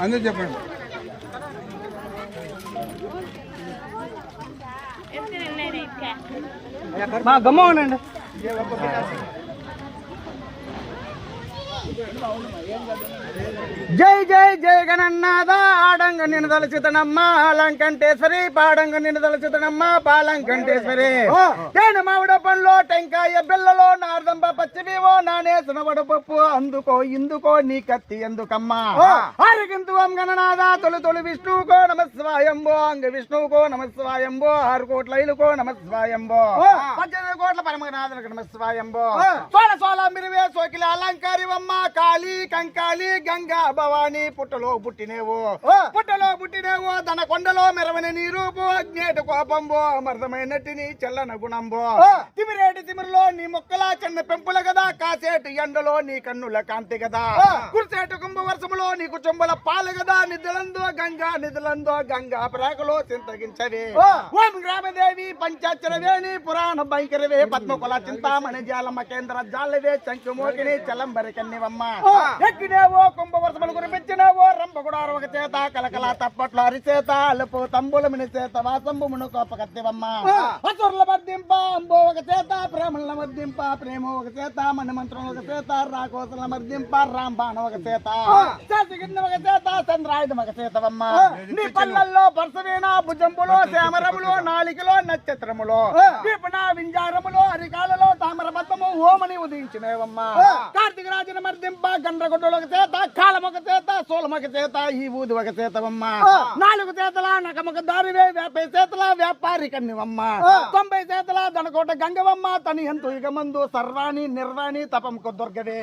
అందరూ చెప్పండి. మా గమ్మ ఉండండి. జై జై జై గణనాథ ఆడంగ నిన్ను తలచితనమ్మ లంకంటేశ్వరి పాడంగ నిన్ను తలచితనమ్మ పాలంకంటేశ్వరి తేనె మామిడ పండ్లో టెంకాయ బెల్లలో నార్దంబ పచ్చివివో నానేసిన వడపప్పు అందుకో ఇందుకో నీ కత్తి ఎందుకమ్మా ఆరగింతు ఓం గణనాథ తొలి తొలి విష్ణువుకో నమస్వాయంబో అంగ విష్ణువుకో నమస్వాయంబో 6 కోట్ల ఇలుకో నమస్వాయంబో 18 కోట్ల పరమనాథులకు నమస్వాయంబో సోల సోల మిరివే సోకిల అలంకారివమ్మ కాళీ కంకాళీ గంగా భవానీ పుట్టలో పుట్టినేవో దన కొండలో మెరవని నీ రూపు అజ్ఞేట కోపంబో అమృతమైనట్టి నీ చల్లన గుణంబో తిమిరేటి తిమిరిలో నీ మొక్కల చిన్న పెంపుల గదా కాసేటి ఎండలో నీ కన్నుల కాంతి గదా కుర్చేటు కుంభ వర్షములో నీకు చుంబల పాలు గదా నిధులందో గంగా ప్రాకలో చింతగించవే ఓం గ్రామదేవి పంచాక్షరవేణి పురాణ భయంకరవే పద్మకుల చింతామణి జాలమ్మ కేంద్ర జాలవే చంకుమోకిని చలంబరి కన్నివమ్మ ఎక్కినేవో కుంభ వర్షములు కురిపించినేవో రంపగుడారు ఒక చేత కలకల తప్పట్లు అరిచేత అలుపు తంబులమిని చేత వాసంబు మునుకోప కత్తివమ్మ అసురుల మద్దింప అంబో ఒక చేత ప్రేమల మద్దింప ప్రేమ ఒక చేత మణిమంత్రం ఒక చేత రాకోసల మద్దింప రాంబాణ ఒక చేత చేతికింద ఒక చేత చంద్రాయుధం ఒక చేతవమ్మ నీ పల్లల్లో పరసవీణ భుజంబులో శ్యామరములో నాలికలో నక్షత్రములో దీపన వింజారములో అరికాలలో తామరబద్ధము ఓమని ఉదయించినేవమ్మ కార్తీక రాజున మర్దింప గండ్రగొడ్డలు ఒక చేత కాలం ఒక చేత సోలం ఒక చేత ఈ ఊది ఒక చేతవమ్మ 4 చేతల నకమక దారివే 50 చేతల వ్యాపారి కన్నివమ్మ 90 చేతల దనకోట గంగవమ్మ తని ఎంతో ఇక మందు సర్వాణి నిర్వాణి తపంకు దుర్గవే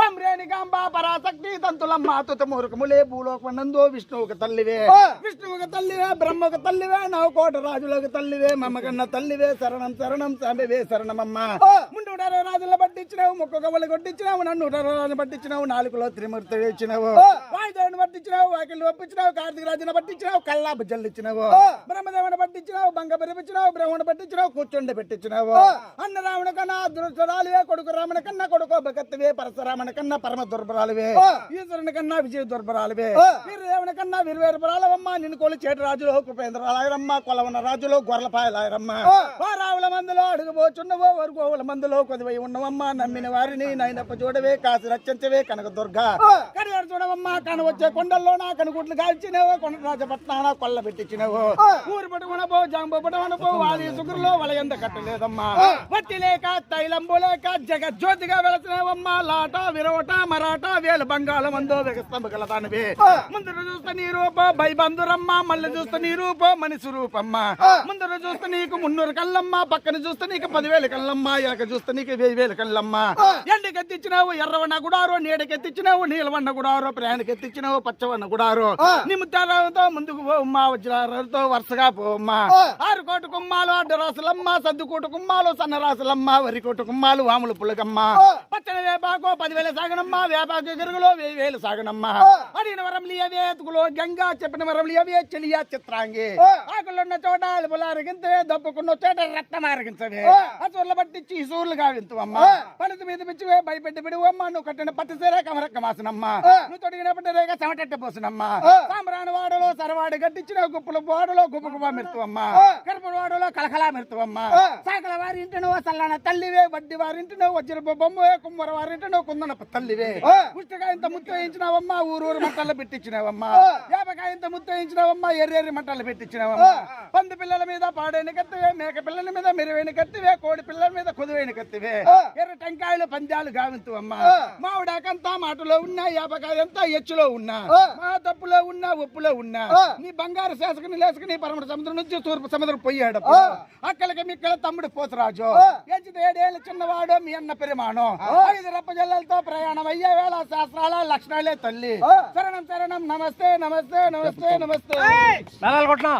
ఓం రేణికాంబ పరాశక్తి తంతులమ్మ తుతమూర్ఖములే భూలోకనందు విష్ణువుకు తల్లివే బ్రహ్మకు తల్లివే 9 కోట రాజులకు తల్లివే మమ్మకన్న తల్లివే శరణం శరణం సాంబవే శరణమమ్మ ముందుడారు రాజుల పట్టించినావు ముక్కు గవ్వలు కొట్టించినావు నన్ను రాజును పట్టించినావు 4 త్రిమూర్తి ఇచ్చినావు వాయుదేవుని పట్టించినావు వాకిలు ఒప్పించినావు కార్తీక రాజును పట్టించినావు కల్లాపు జల్లిచ్చినావు బ్రహ్మదేవుని పట్టించినావు బంగ పెరిపించినావు బ్రహ్మను పట్టించినావు కూర్చుండి పెట్టించినావు అన్న రావణ కన్నా అదృష్టరాలువే కొడుకు రామణ కన్నా కొడుకు భగత్వే పరశురామణ కన్నా పరమ దుర్బరాలువే ఈశ్వరుని కన్నా విజయ దుర్బరాలువే వీరదేవుని కన్నా వీరవేరపరాలవమ్మ నిన్ను కోలి చేటి రాజులు కుపేంద్రాలయరమ్మ కొలవన రాజులు గొర్రెలపాయలాయరమ్మ రావుల మందులో అడుగుపోచున్నవో వరుగుల మందులో కొదివై ఉన్నవమ్మ నమ్మిన వారిని నైనప్ప చూడవే కాసి రక్షించవే కనక దుర్గా కడియాడు చూడవమ్మ కను వచ్చే కొండల్లో నా కనుగుట్లు కాల్చినవో కొండ రాజపట్నాన కొల్ల పెట్టించినవో ఊరు పట్టుకునపో జాంబో పట్టుకునపో వాలి సుగురులో వలయంద కట్టలేదమ్మా వట్టి లేక తైలంబు లేక జగజ్యోతిగా వెళుతున్నావమ్మ లాట విరోట మరాఠా వేలు బంగాళ మందో వెగస్తంభ కలదానివే ముందర చూస్తే నీ రూప భయబంధురమ్మ మళ్ళీ చూస్తే నీ రూప మనిషి రూపమ్మ ముందర చూస్తే నీకు 300 కళ్ళమ్మ పక్కన చూస్తే నీకు 10,000 కళ్ళమ్మ ఎనక చూస్తే నీకు 1000 కళ్ళమ్మ ఎండకెత్తిచ్చినావు ఎర్రవన్న గుడారో నీడకెత్తిచ్చినావు నీలవన్న గుడారో ప్రయాణకెత్తిచ్చినావు పచ్చవన్న గుడారో నీ ముత్యాలతో ముందుకు పోమ్మా వజ్రాలతో వరుసగా పోమ్మా 6 కోటి కుమ్మాలు అడ్డరాసులమ్మ సద్దుకోటు కుమ్మాలు సన్నరాసులమ్మ వరికోటు కుమ్మాలు వాములు పుల్లకమ్మ పచ్చని వేపాకో 10,000 సాగనమ్మ వేపాకు గరుగులో 1000 సాగనమ్మ అడిగిన వరం లియవే ఎతుకులో గంగా చెప్పిన వరం లియవే చెలియా చిత్రాంగి ఆకులున్న చోట అలుపులారగించవే దప్పుకున్న చోట రక్తం ఆరగించవే అసూర్లు పట్టించి ఈ సూర్లు గావింతువమ్మ పడుతు మీద పిచ్చివే భయపెట్టి బిడువమ్మ నువ్వు కట్టిన పట్టు సేరే కమరక్క మాసనమ్మ నువ్వు తొడిగిన పట్టరేక చెమటెట్ట పోసినమ్మ సాంబ్రాణి వాడలో సరవాడి గట్టించిన గుప్పుల వాడలో గుప్ప మెరుతువమ్మ కరుపుల వాడలో కలకలా మెరుతువమ్మ సాకల వారి ఇంటినో సల్లన తల్లివే వడ్డీ వారింటినో వజ్రపు బొమ్మవే కుమ్మర వారింటినో కుందనపు తల్లివే పుస్తకాయ ఇంత ముత్తయించినావమ్మ ఊరూరు మట్టలు పెట్టించినావమ్మ యాపకాయ ఇంత ముత్తయించినావమ్మ ఎర్రెర్రి మట్టలు పెట్టించినావమ్మ పంది పిల్లల మీద పాడైన కత్తివే మేక పిల్లల మీద మెరువైన కత్తివే కోడి పిల్లల మీద కొదువైన కత్తివే ఎర్ర టెంకాయలు పంజాలు గావింతువమ్మ మామిడాకంతా మాటలో ఉన్నా యాపకాయ అంతా ఎచ్చులో ఉన్నా మా తప్పులో ఉన్నా ఉప్పులో ఉన్నా నీ బంగారు శాసకుని లేసుకుని పరమట సముద్రం నుంచి తూర్పు సముద్రం పోయాడు అక్కలకి మిక్కల తమ్ముడు పోతరాజు ఎంచిత 7 ఏళ్ళ చిన్నవాడు మీ అన్న పెరిమాను 5 రప్ప జల్లలతో ప్రయాణం అయ్యే వేళ శాస్త్రాల లక్షణాలే తల్లి శరణం శరణం నమస్తే నమస్తే నమస్తే నమస్తే కొట్టినా